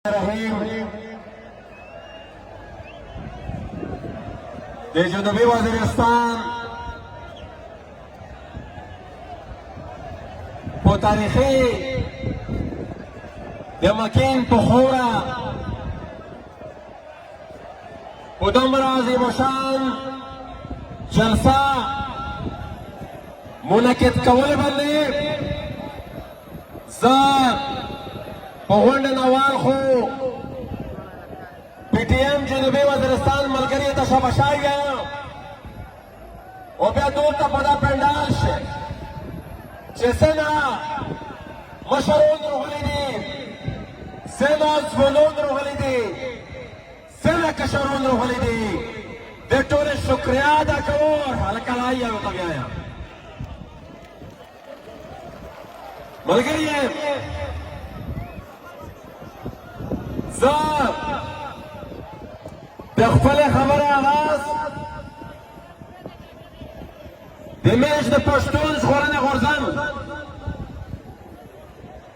د جنوبي وزیرستان په تاریخي د مکین په خوره په دومره عظیم شان جلسه منعقد کول باندې زه په غونډه نوال خو پی ټی ایم جنوبي وزیرستان ملګري ته شاباشي وایم او بیا دلته په دا پنډال شي چې څنګه مشرون راغلي دي څنګه ځوانان راغلي دي څنګه کشران راغلي دي د ټولو شکریا ادا کوو هلکه لایه ورته وایم ملګري زه د خپلې خبرې آغاز د میاشت د پښتون ژغورنې غورځنګ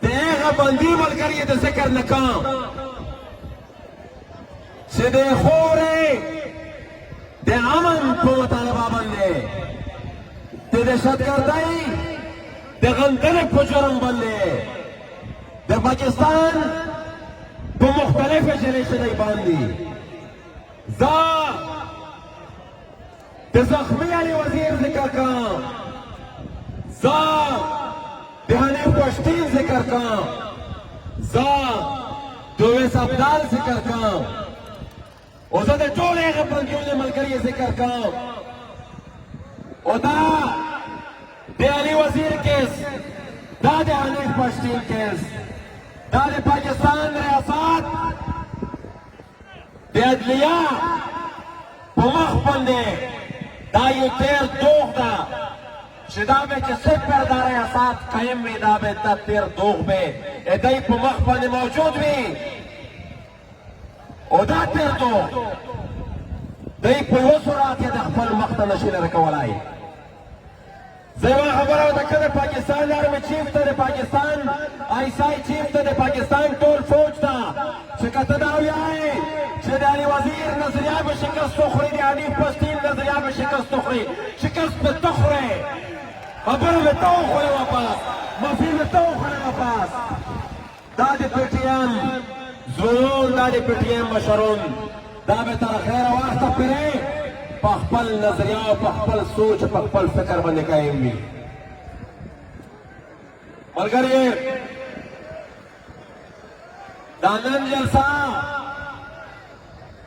د هغه بندي ملګري د ذکر نه کوم چې د خورې د امن په مطالبه باندې د دهشتګردۍ د غندنې په جرم باندې د پاکستان په مختلفو جلیشنۍ باندې زه د زخمي علي وزیر ذکر کوم زه د حنیف پښتین ذکر کوم زه د اویس ابدال ذکر کوم او زه د ټولو هغه بندیانو ملګري ذکر کوم او دا د علي وزیر کیس دا د حنیف پښتین کیس دا د پاکستان ریاست د عدلیه په مخ باندې دا یو تیر دوغ ده چې دا به چې صفر دا ریاست قایم وي دا به دا تیر دوغ به دی په مخ باندې موجود وي او دا تیر دوغ دی په یو سرعت یې د خپل مخ ته نشي لرې کولی زه یوه خبره ورته کوم د پاکستان آرمي چیف ته د پاکستان آی ایس آی چیف ته د پاکستان ټول فوج ته چې که ته دا وایې چې د علي وزیر نظریه به شکست وخوري د حنیف پښتین نظریه به شکست وخوري شکست به ته خورې خبره به ته وخورې واپس معافي به ته وخورې واپس دا د پی ټي ایم ځوانان دا د پی ټي ایم مشرون دا به تر خیره وخته پرې په خپل نظریه او په خپل سوچ په خپل فکر باندې قایم وي ملګري دا نن جلسه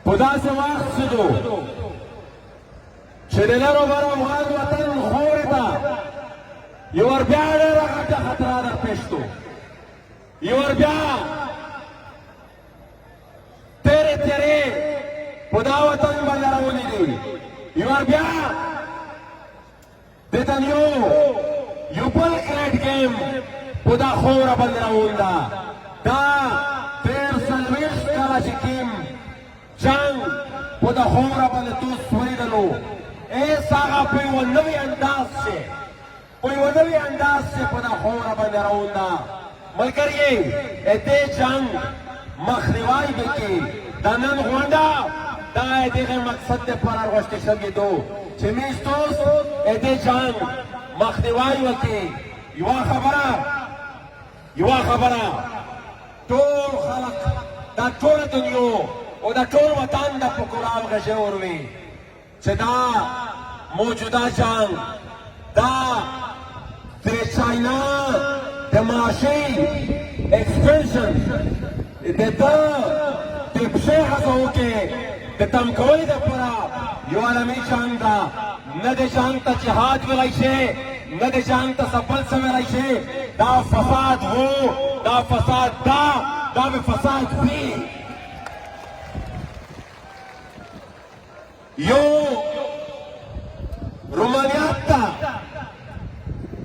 په داسې وخت شدو چې د لرو برو افغان وطن خورې ته یو ور بیا ډېره غټه خطره در پیش شو یو ور بیا تیرې تیرې په دا وطن باندې راولي دي یو ور بیا د دنیو یو بل ګریډ ګیم په دا خوره باندې راول ده دا تیر څلوېښت کاله چې کیم جنگ په دا خوره باندې توس ولیدلو ایس هغه په یوه نوي انداز چې په یوه نوي انداز چې په دا خوره باندې راول ده ملګري دې جنگ مخنیوی وکړي دا نن غونډه دا دغه مقصد دپاره راغوښتې شوې دو چې موږ تاسو دې جنګ مخنیوی وکړي یوه خبره ټول خلک دا ټوله دنیا او دا ټول وطن د پکورال غژور وي چې دا موجوده جنګ دا د چاینا د معاشي ایکسپنشن د ده د پښې هڅه وکړي د تم کولو دپاره یو عالمي جنګ ده نه د جنګ ته جهاد ویلی شي نه د جنګ ته څه بل څه ویلی شي دا فساد و دا فساد ده دا به فساد وي یو رومانیات ته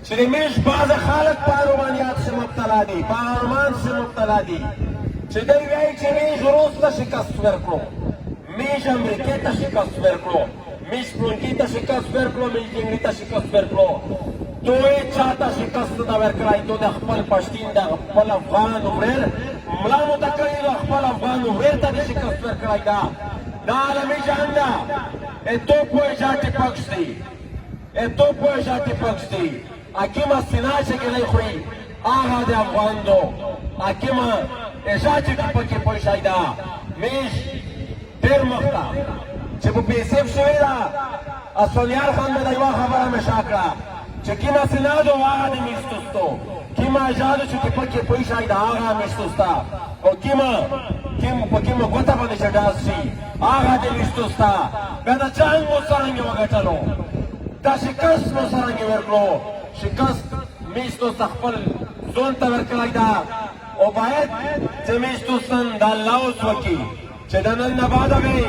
چې د میش بعضې خلک په رومانیات ښه مبتلا دي په ارمان ښه مبتلا دي چې دوی وایي چې میش روس ته شکست ورکړو میش امریکې ته شکست ورکړو میش پلونکي ته شکست ورکړو میش جنګلي ته شکست ورکړو دوی چاته شکست نه ورکړی تو د خپل پښتین د خپل افغان ورور ملا مو ته کړي نو خپل افغان ورور ته دې شکست ورکړی ده دا عالمي جنګ ده تو پوهېږه ټیپک دی تو پوهېږه ټیپک دی حکیمه سینا چې ګلۍ خوري هغه د افغان دو حکیمه ایژه چې ټیپک یې پوهېږی ده میش ډېر مخته چې په پیسې شوې ده اسفندیار خان به د یوه خبره مې شا کړه چې کومه سینا دو هغه د میستوستو کومه ایژه ده چې ټیپک یې پوهېږی ده هغه میستوسته او په کومه ګوته باندې چې ډاز شي هغه د میستوسته بیا د جنګ مو څرنګې وګټلو دا شکست مو څرنګې ورکړو شکست میستوسته خپل ځون ته ورکړی ده او باید چې میستوستن دا لوز وکړي چې د نن نه بعده وي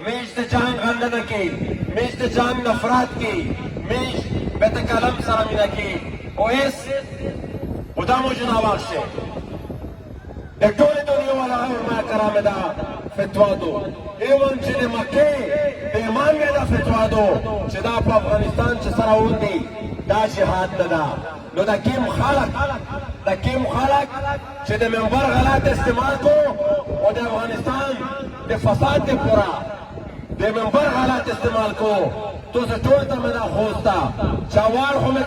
میش د جنګ غندنه کوي میش د جنګ نفرت کوي میش به د قلم سره مینه کوي او هېڅ خدا مو جنا واخشي د ټولې دنیا والا علما کرام دا فتوا دو ایون چې د مکې د امام یې دا فتوا دو چې دا په افغانستان چې سره وندي دا جهاد نه ده نو د کوم خلک چې د منبر غلط استعمال کو او د افغانستان د فساد دپاره د منبر غلط استعمال کو تو زه ټول ته مې دا خوسته چې اول خو مې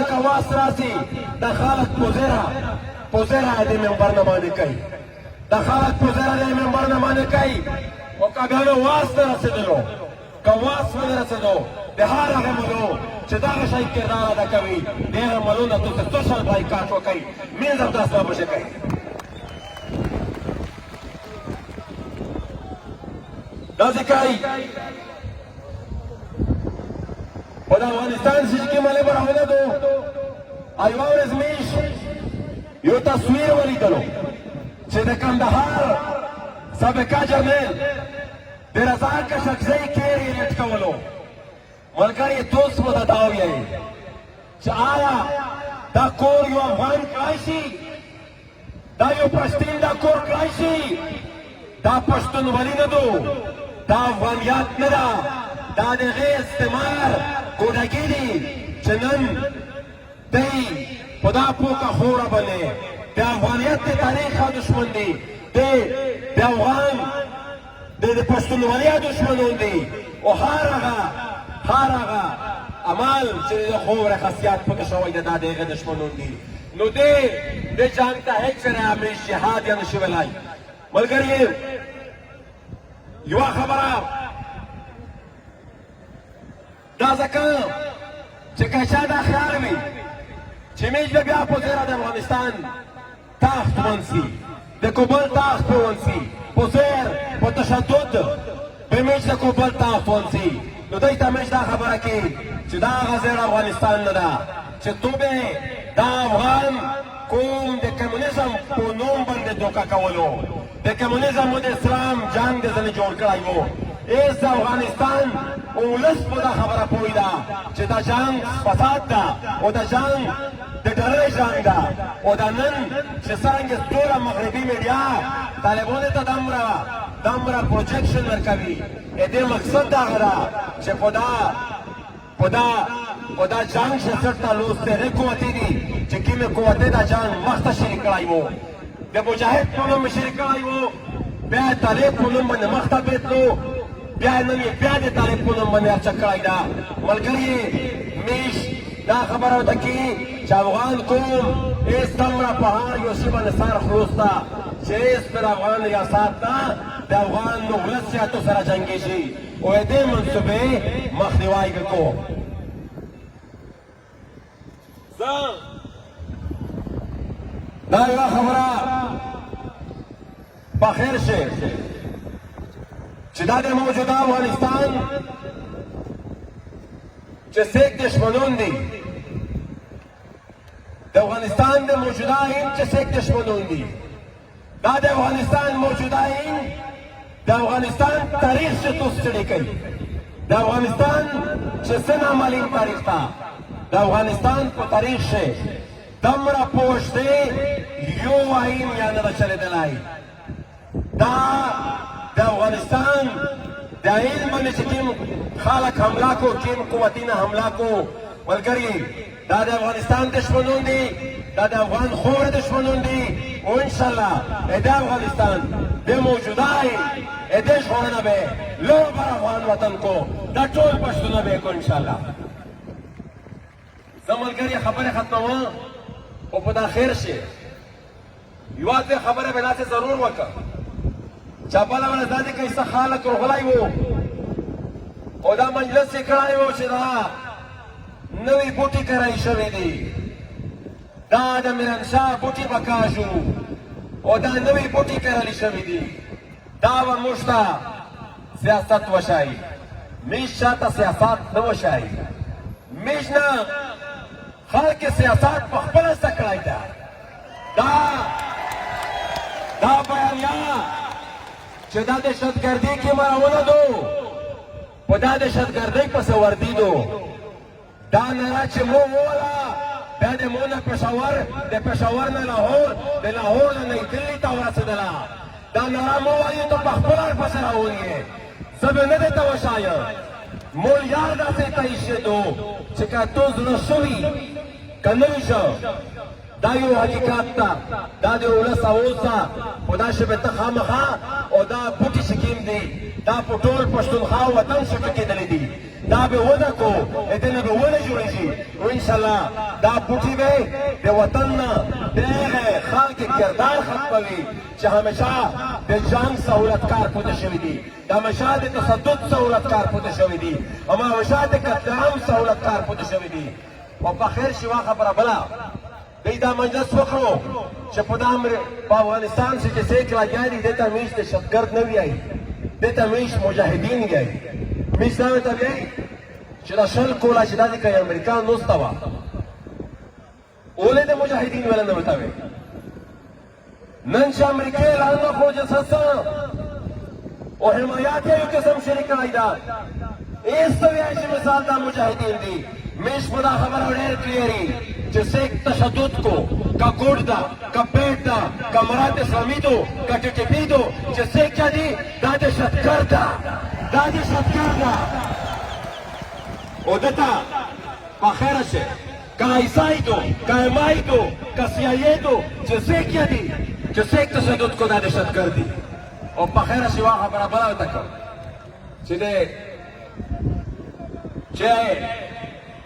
که واس راسي دا خلک پوزره د منبر نه باندې کوي دا خلک پوزره د منبر نه باندې کوي او که بیا نو واس نه رسېدلو که واس ونه رسېدو د هر هغه ملو چې دغه شی کردار ادا کوي د هغه ملو نه تاسو سوشل بایکاټ وکړئ مینځ همداسې به بشي کوي داسې کوي خو د افغانستان چې کومه لبه راولدو یوه ورځ میش یو تصویر ولیدلو چې د کندهار سابقه جرنیل د رضا کشکزی کیر یې لټکولو ملګري توس به دا وایي چې آیا دا کور یو افغان کړای شي دا یو پښتون دا کور کړای شي دا پښتونولي نه دو دا افغانیت نه ده دا د هغې استعمار ګوډګي دي چې نن دی په دا پوکه خوره باندې د افغانیت د تاریخ دشمن دی د افغان د پښتونولۍ دشمنان دي او هر هغه عمل چې د خوره خاصیت پکې شوی ده دا د هغې دشمنان دي نو دی د جنګ ته هیڅ همیش جهاد یا نشي ویلی ملګري یوه خبره دا ځکه چې که چا دا خیال وي چې میش به بیا په زیره د افغانستان تخت ونسي د کابل تخت به ونسي په زیر په تشدد به میش د کابل تخت ونسي نو دوی ته میش دا خبره کوي چې دا هغه زیر افغانستان نه ده چې تو به دا افغان کوم د کمونیزم په نوم باندې دوکه کولو د کمونیزم او د اسلام جنګ د ځنې جوړ کړی و ایس د افغانستان ولس په دا خبره پوه ده چې دا جنګ فساد ده او دا جنګ د ډلې جنګ ده او دا نن چې څرنګه ټوله مغربي میډیا طالبانو ته دومره پروجیکشن ورکوي د دې مقصد دا هغه ده چې په دا جنګ شسر ته لوستې هغې قوتې دي چې کومې قوتې دا جنګ مخته شریک کړی و د مجاهد په نوم شریک کړی و بیا طالب په نوم باندې مخته بېتلو بیا نن یې بیا د طالب په نوم باندې ارچک کړی ده ملګري میش دا خبره ورته کوي چې افغان قوم هېڅ دومره په هر یو شي باندې سر خلوص ده چې هېڅ د افغان ریاست نه د افغان ولس سیاتو سره جنګېږي او د دې منصوبې مخنیوی وکړو دا یوه خبره په خیر شي چې دا د موجوده افغانستان چې سیک دشمنان دي د افغانستان د موجوده هند چې سیک دشمنان دي دا د افغانستان موجوده هند د افغانستان تاریخ چې توسچړی کوي د افغانستان چې څه نامعلوم تاریخ ته د افغانستان په تاریخ شي دومره پوښتې یو آیین یا نه ده چلېدلی دا د افغانستان د آیین باندې چې کوم خلک حمله کو کوم قوتونه حمله کو ملګري دا د افغانستان دشمنان دي دا د افغان خور دشمنون دي او انشاءالله د افغانستان د موجودای د ژغورنه به لو بر افغان وطن کو دا ټول پښتونه به کو انشاءالله. زملګری خبره ختمه او په دا خیر شي یوازې خبره به داسې ضرور وکړه چې بله ورځ دا دې کیسه خلک راغلی وو او دا مجلس یې کړی وو چې دا نوي بوټي کرای شوي دي دا د میرانشاه بوټي به کاږو او دا نوي بوټي کرلی شوي دي دا به موږ ته سیاست وښایي موږ چاته سیاست نه وښایي موږ نه خلک سیاست په خپله زده کړی ده دا بیانیه چې دا دهشتګردي کې مرونه دو په دا دهشتګردۍ پسې وردیدو دا ناره چې مو ووله بیا د مو نه د پېښور نه لاهور د لاهور نه نوی دلي ته ورسېدله دا ناره مو وایي ته په خپله ورپسې روان یې زه به نه درته وښایم مول یار داسې ته ایښېدو چې که تو زړه شوي که نه وي شه دا یو حقیقت ده دا د ولس اواز ده خو دا شبه ته خامخا او دا بوټي چې کیم دي دا په ټول پښتونخوا وطن شو ټکېدلی دي دا به وده کو دې نه به ونه جوړېږي او انشاءالله دا بوټي به د وطن نه د هغې خلک کردار ختموي چې همیشه د جنګ سهولتکار پوته شوي دي د همیشه د تسدد سهولتکار پوته شوي دي او همیشه د قتل عام سهولتکار پوته شوي دي او په خیر شي وا خبره بله دی دا مجلس وکړو چې په افغانستان چې سیک لګیا دي دې ته میش دهشتګرد نه ویایي دې ته میش مجاهدین ویایي میش دا ورته ویایي چې دا شل کوله چې دا دې که امریکا نوسته وه ولې د مجاهدین ویله نه ورته ویایي نن چې امریکا اعلان وکړو جاسوسان او حمایات یې یو قسم شروع کړی ده ایس ته ویایي چې مثال دا مجاهدین دي میش په دا خبره ډېر کلیري چې سیک تشدد کو کا ګوډ ده کا پیټ ده کا مراد اسلامي دو کا ټي ټي پي دو چې سیک کیا دي دا دهشتګرد ده دا دهشتګرد ده او دته په خیره شه کا عیسائی دو کا امائی دو کا سیايي دو چې سیک کیا دي چې سیک تشدد کو دا دهشتګرد دي او په خیره شه وا خبره بله ورته کړم چې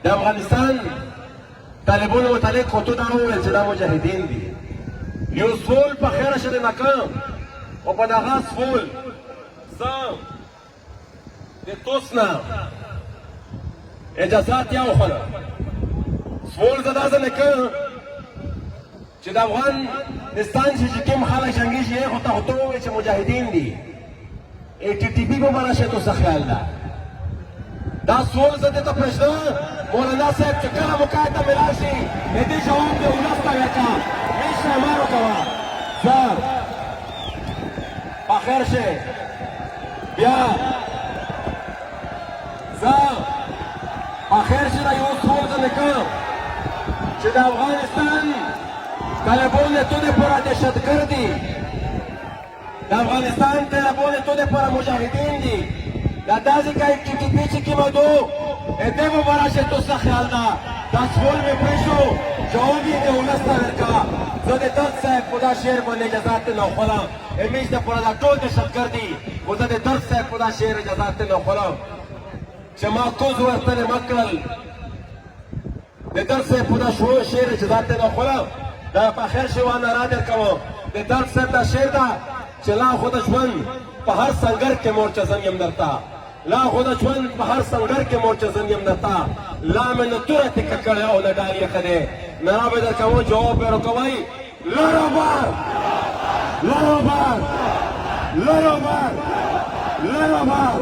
د افغانستان طالبانو متعلق خو تو دا وویل چې دا مجاهدین دي یو سول په خیره شه د نکم او په دغه سول زه د توس نه اجازات یا وخوړه سول زه داسې نه کړم چې د افغانستان چې کوم خلک جنګېږي خو ته ورته ووایې چې مجاهدین دي ای ټي ټي پي به به راشي تو څه خیال ده دا سول زه دې ته پرېږدم مولانا صاحب چې کله موقع ته ملاو شي د دې جواب دې ولس ته ورکړه هېڅ نه مه ورکوه زه په خیر شئ بیا زه په خیر شئ دا یو سول زه لیکم چې د افغانستان طالبان د تو دپاره دهشتګرد دي د افغانستان طالبان د تو دپاره مجاهدین دي دا داسې که ټي ټي پي چې کومه دو دې به به راشي تو څه خیال ده دا سول مې پرېښو جواب یې د ولس ته ورکړه زه د درد صاحب په دا شعر باندې اجازات ته نه وخورم همیش دپاره دا ټول دهشتګرد دي خو زه د درد صاحب په دا شعر اجازات ته نه وخورم چې ما کوز ورته مه کړل د درد صاحب په دا شعر اجازات ته نه وخورم دا په خیر شي وانه را در کوم د درد صاحب دا شعر ده چې لا خو د ژوند په هر سنګر کې مورچزن یم درته لا خو د ژوند په هر سنګر کې مورچزن یم درته لا مې نه توره تکه کړې او نه ډال یې ښه دی نه را به در کوم جواب به راکوئ لروبر لروبر لروبر لروبر